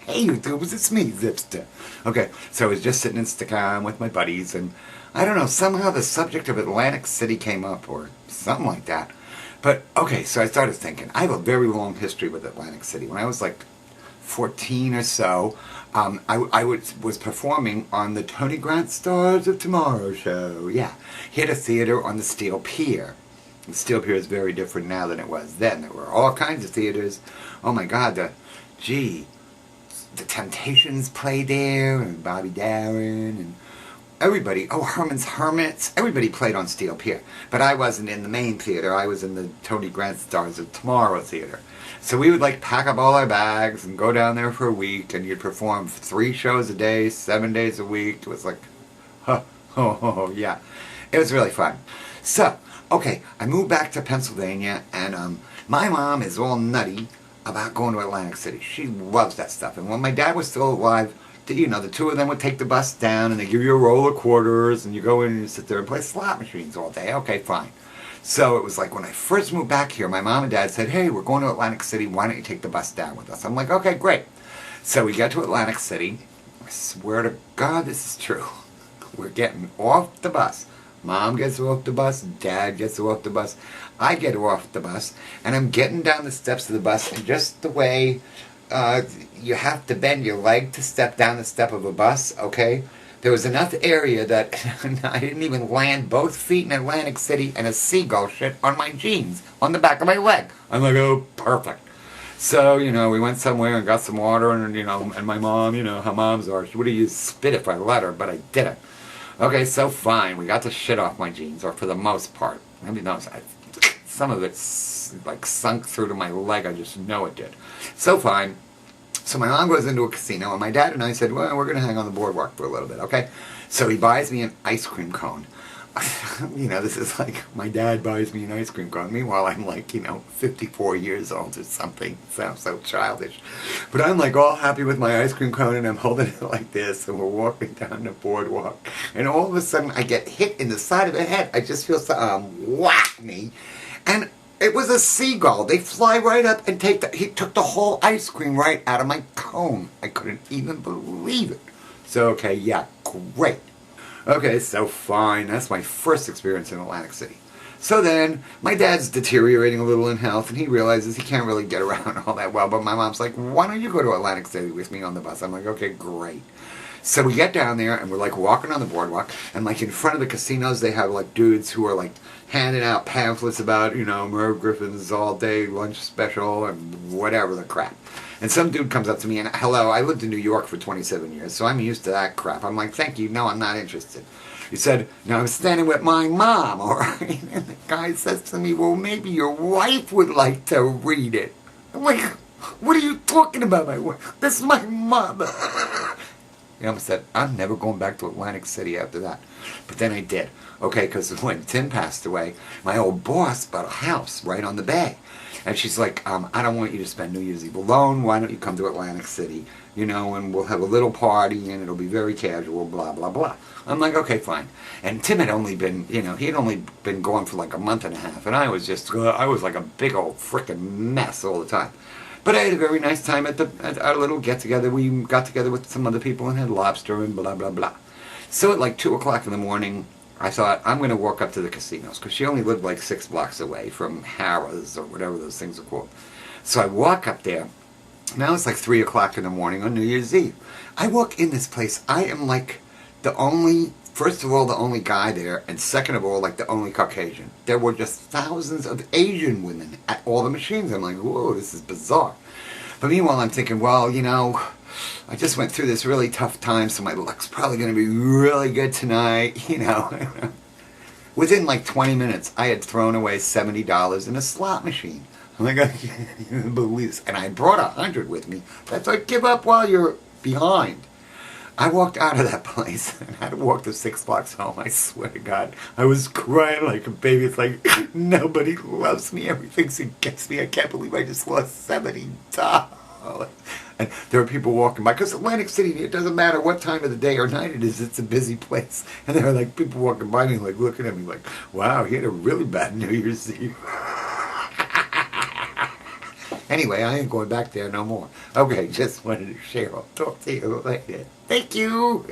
Hey YouTubers, it's me, Zipster. Okay, so I was just sitting in Stakhan with my buddies, and I don't know, somehow the subject of Atlantic City came up, or something like that. But, okay, so I started thinking, I have a very long history with Atlantic City. When I was like 14 or so, I was performing on the Tony Grant Stars of Tomorrow show. Yeah, he had a theater on the Steel Pier. The Steel Pier is very different now than it was then. There were all kinds of theaters. Oh my God, the Temptations played there, and Bobby Darin, and everybody. Oh, Herman's Hermits. Everybody played on Steel Pier. But I wasn't in the main theater. I was in the Tony Grant Stars of Tomorrow theater. So we would like pack up all our bags and go down there for a week, and you'd perform 3 shows a day, 7 days a week. It was like, yeah. It was really fun. So, okay, I moved back to Pennsylvania, and my mom is all nutty about going to Atlantic City. She loves that stuff. And when my dad was still alive, you know, the two of them would take the bus down, and they give you a roll of quarters, and you go in and you sit there and play slot machines all day. Okay, fine. So it was like when I first moved back here, my mom and dad said, hey, we're going to Atlantic City. Why don't you take the bus down with us? I'm like, okay, great. So we get to Atlantic City. I swear to God, this is true. We're getting off the bus. Mom gets off the bus. Dad gets off the bus. I get off the bus. And I'm getting down the steps of the bus. And just the way you have to bend your leg to step down the step of a bus, okay? There was enough area that I didn't even land both feet in Atlantic City, and a seagull shit on my jeans, on the back of my leg. I'm like, oh, perfect. So, you know, we went somewhere and got some water, and, you know, and my mom, you know how moms are. She would have used spit if I let her, but I didn't. Okay, so fine. We got the shit off my jeans, or for the most part. I mean, no, some of it's like sunk through to my leg. I just know it did. So fine. So my mom goes into a casino, and my dad and I said, well, we're going to hang on the boardwalk for a little bit, okay? So he buys me an ice cream cone. You know, this is like, my dad buys me an ice cream cone. Meanwhile, I'm like, you know, 54 years old or something. It sounds so childish. But I'm like all happy with my ice cream cone, and I'm holding it like this, and we're walking down the boardwalk. And all of a sudden, I get hit in the side of the head. I just feel something whack me. And it was a seagull. They fly right up and he took the whole ice cream right out of my cone. I couldn't even believe it. So, okay, yeah, great. Okay, so fine. That's my first experience in Atlantic City. So then, my dad's deteriorating a little in health, and he realizes he can't really get around all that well. But my mom's like, why don't you go to Atlantic City with me on the bus? I'm like, okay, great. So we get down there, and we're like walking on the boardwalk, and like in front of the casinos, they have like dudes who are like handing out pamphlets about, you know, Merv Griffin's all-day lunch special and whatever the crap. And some dude comes up to me and, hello, I lived in New York for 27 years, so I'm used to that crap. I'm like, thank you, no, I'm not interested. He said, no, I'm standing with my mom, all right? And the guy says to me, well, maybe your wife would like to read it. I'm like, what are you talking about, my wife? This is my mother. I almost said, I'm never going back to Atlantic City after that. But then I did. Okay, because when Tim passed away, my old boss bought a house right on the bay. And she's like, I don't want you to spend New Year's Eve alone. Why don't you come to Atlantic City? You know, and we'll have a little party, and it'll be very casual, blah, blah, blah. I'm like, okay, fine. And Tim had only been, you know, he had only been gone for like a month and a half. And I was just, I was like a big old frickin' mess all the time. But I had a very nice time at our little get-together. We got together with some other people and had lobster and blah, blah, blah. So at like 2 o'clock in the morning, I thought, I'm going to walk up to the casinos, because she only lived like 6 blocks away from Harrah's or whatever those things are called. So I walk up there. Now it's like 3 o'clock in the morning on New Year's Eve. I walk in this place. I am like the only, first of all, the only guy there, and second of all, like the only Caucasian. There were just thousands of Asian women at all the machines. I'm like, whoa, this is bizarre. But meanwhile, I'm thinking, well, you know, I just went through this really tough time, so my luck's probably going to be really good tonight, you know. Within like 20 minutes, I had thrown away $70 in a slot machine. I'm like, I can't even believe this. And I brought 100 with me. That's like, give up while you're behind. I walked out of that place and had to walk the 6 blocks home. I swear to God, I was crying like a baby. It's like, nobody loves me. Everything's against me. I can't believe I just lost $70. And there are people walking by, because Atlantic City, it doesn't matter what time of the day or night it is, it's a busy place. And there are like people walking by me, like looking at me like, wow, he had a really bad New Year's Eve. Anyway, I ain't going back there no more. Okay, just wanted to share. I'll talk to you later. Thank you.